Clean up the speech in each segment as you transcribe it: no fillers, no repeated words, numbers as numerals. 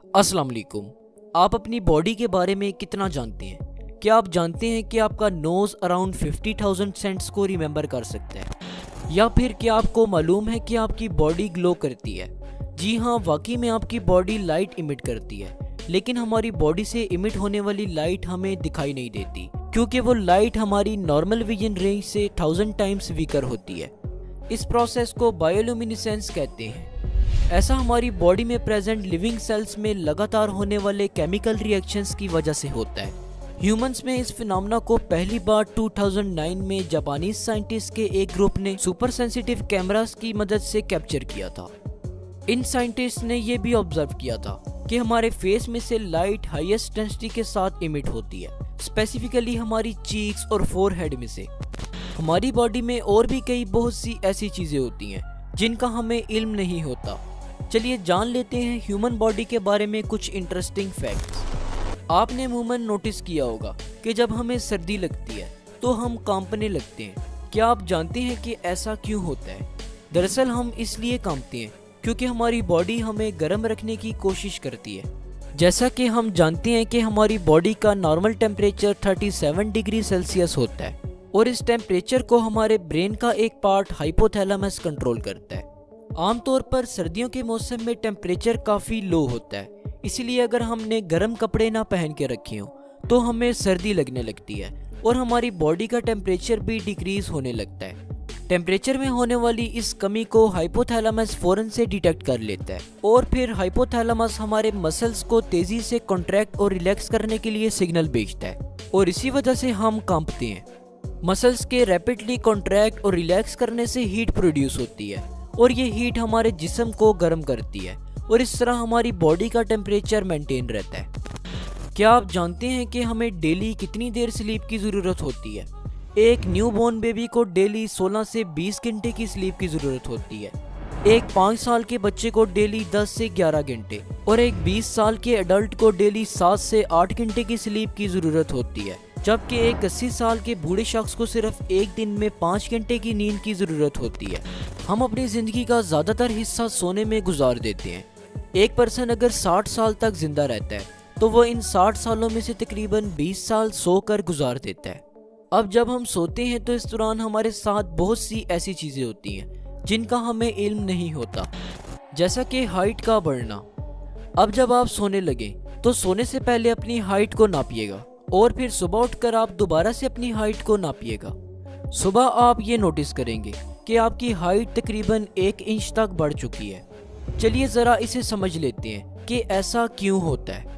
अस्सलाम वालेकुम। आप अपनी बॉडी के बारे में कितना जानते हैं? क्या आप जानते हैं कि आपका नोज़ अराउंड 50,000 सेंट्स को रिमेंबर कर सकता है? या फिर क्या आपको मालूम है कि आपकी बॉडी ग्लो करती है? जी हाँ, वाकई में आपकी बॉडी लाइट इमिट करती है, लेकिन हमारी बॉडी से इमिट होने वाली लाइट हमें दिखाई नहीं देती, क्योंकि वो लाइट हमारी नॉर्मल विजन रेंज से 1000 टाइम्स वीकर होती है। इस प्रोसेस को बायोल्यूमिनेसेंस कहते हैं। ऐसा हमारी बॉडी में प्रेजेंट लिविंग सेल्स में लगातार होने वाले केमिकल रिएक्शंस की वजह से होता है। ह्यूमंस में इस फिनोमेना को पहली बार 2009 में जापानीज साइंटिस्ट के एक ग्रुप ने सुपर सेंसिटिव कैमरास की मदद से कैप्चर किया था। इन साइंटिस्ट ने यह भी ऑब्जर्व किया था कि हमारे फेस में से लाइट हाईएस्ट इंटेंसिटी के साथ इमिट होती है, स्पेसिफिकली हमारी चीक्स और फोरहेड में से। हमारी बॉडी में और भी कई बहुत सी ऐसी चीजें होती हैं जिनका हमें इल्म नहीं होता। चलिए जान लेते हैं ह्यूमन बॉडी के बारे में कुछ इंटरेस्टिंग फैक्ट्स। आपने अमूमन नोटिस किया होगा कि जब हमें सर्दी लगती है तो हम कांपने लगते हैं। क्या आप जानते हैं कि ऐसा क्यों होता है? दरअसल हम इसलिए कांपते हैं क्योंकि हमारी बॉडी हमें गर्म रखने की कोशिश करती है। जैसा कि हम जानते हैं कि हमारी बॉडी का नॉर्मल टेम्परेचर 37 डिग्री सेल्सियस होता है और इस टेम्परेचर को हमारे ब्रेन का एक पार्ट हाइपोथैलेमस कंट्रोल करता है। आमतौर पर सर्दियों के मौसम में टेम्परेचर काफ़ी लो होता है, इसलिए अगर हमने गर्म कपड़े ना पहन के रखे हों तो हमें सर्दी लगने लगती है और हमारी बॉडी का टेम्परेचर भी डिक्रीज होने लगता है। टेम्परेचर में होने वाली इस कमी को हाइपोथैलेमस फौरन से डिटेक्ट कर लेता है और फिर हाइपोथैलेमस हमारे मसल्स को तेज़ी से कॉन्ट्रैक्ट और रिलैक्स करने के लिए सिग्नल भेजता है और इसी वजह से हम कांपते हैं। मसल्स के रैपिडली कॉन्ट्रैक्ट और रिलैक्स करने से हीट प्रोड्यूस होती है और ये हीट हमारे जिस्म को गर्म करती है और इस तरह हमारी बॉडी का टेम्परेचर मेंटेन रहता है। क्या आप जानते हैं कि हमें डेली कितनी देर स्लीप की ज़रूरत होती है? एक न्यूबॉर्न बेबी को डेली 16 से 20 घंटे की स्लीप की ज़रूरत होती है। एक 5 साल के बच्चे को डेली 10 से 11 घंटे और एक 20 साल के एडल्ट को डेली 7 से 8 घंटे की स्लीप की ज़रूरत होती है, जबकि एक 80 साल के बूढ़े शख्स को सिर्फ एक दिन में 5 घंटे की नींद की ज़रूरत होती है। हम अपनी ज़िंदगी का ज़्यादातर हिस्सा सोने में गुजार देते हैं। एक पर्सन अगर 60 साल तक जिंदा रहता है तो वो इन 60 सालों में से तकरीबन 20 साल सोकर गुजार देता है। अब जब हम सोते हैं तो इस दौरान हमारे साथ बहुत सी ऐसी चीज़ें होती हैं जिनका हमें इल्म नहीं होता, जैसा कि हाइट का बढ़ना। अब जब आप सोने लगें तो सोने से पहले अपनी हाइट को नापिएगा और फिर सुबह उठकर आप दोबारा से अपनी हाइट को नापिएगा। सुबह आप ये नोटिस करेंगे कि आपकी हाइट तकरीबन 1 इंच तक बढ़ चुकी है। चलिए ज़रा इसे समझ लेते हैं कि ऐसा क्यों होता है।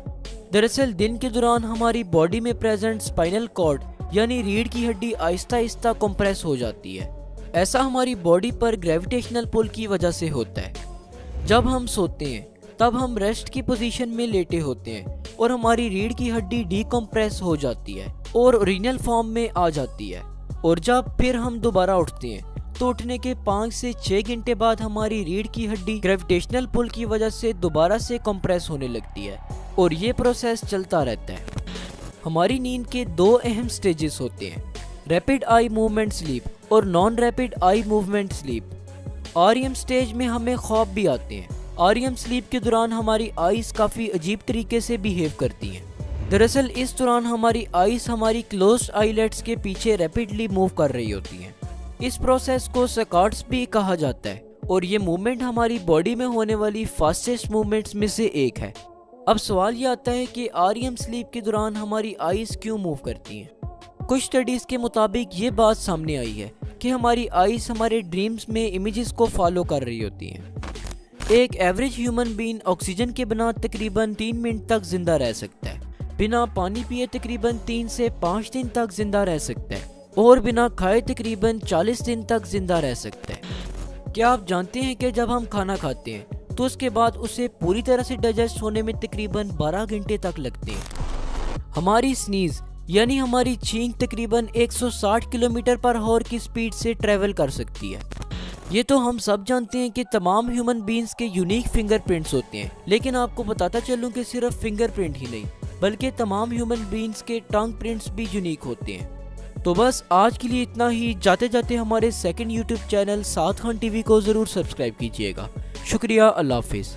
दरअसल दिन के दौरान हमारी बॉडी में प्रेजेंट स्पाइनल कॉर्ड यानी रीढ़ की हड्डी आहिस्ता आहिस्ता कंप्रेस हो जाती है। ऐसा हमारी बॉडी पर ग्रेविटेशनल पुल की वजह से होता है। जब हम सोते हैं तब हम रेस्ट की पोजीशन में लेटे होते हैं और हमारी रीढ़ की हड्डी डीकम्प्रेस हो जाती है और ओरिजिनल फॉर्म में आ जाती है, और जब फिर हम दोबारा उठते हैं तो उठने के 5 से 6 घंटे बाद हमारी रीढ़ की हड्डी ग्रेविटेशनल पुल की वजह से दोबारा से कंप्रेस होने लगती है और ये प्रोसेस चलता रहता है। हमारी नींद के 2 अहम स्टेजेस होते हैं, रैपिड आई मूवमेंट स्लीप और non rapid eye movement sleep. REM stage में हमें ख्वाब भी आते हैं। आरईएम स्लीप के दौरान हमारी आईज काफ़ी अजीब तरीके से बिहेव करती हैं। दरअसल इस दौरान हमारी आईज हमारी क्लोज्ड आईलेट्स के पीछे रैपिडली मूव कर रही होती हैं। इस प्रोसेस को सकार्ड्स भी कहा जाता है और ये मूवमेंट हमारी बॉडी में होने वाली फास्टेस्ट मूवमेंट्स में से एक है। अब सवाल ये आता है कि आरईएम स्लीप के दौरान हमारी आईज क्यों मूव करती हैं? कुछ स्टडीज़ के मुताबिक ये बात सामने आई है कि हमारी आईज हमारे ड्रीम्स में इमेजेस को फॉलो कर रही होती हैं। एक एवरेज ह्यूमन बीइंग ऑक्सीजन के बिना तकरीबन 3 मिनट तक जिंदा रह सकता है, बिना पानी पिए तकरीबन 3 से 5 दिन तक जिंदा रह सकता है और बिना खाए तकरीबन 40 दिन तक जिंदा रह सकता है। क्या आप जानते हैं कि जब हम खाना खाते हैं तो उसके बाद उसे पूरी तरह से डाइजेस्ट होने में तकरीबन 12 घंटे तक लगते हैं। हमारी स्नीज यानी हमारी छींक तकरीबन 160 किलोमीटर पर आवर की स्पीड से ट्रेवल कर सकती है। ये तो हम सब जानते हैं कि तमाम ह्यूमन बीइंग्स के यूनिक फिंगरप्रिंट्स होते हैं, लेकिन आपको बताता चलूं कि सिर्फ फिंगरप्रिंट ही नहीं बल्कि तमाम ह्यूमन बीइंग्स के टंग प्रिंट्स भी यूनिक होते हैं। तो बस आज के लिए इतना ही। जाते जाते हमारे सेकंड यूट्यूब चैनल साद खान टीवी को ज़रूर सब्सक्राइब कीजिएगा। शुक्रिया, अल्लाह हाफिज़।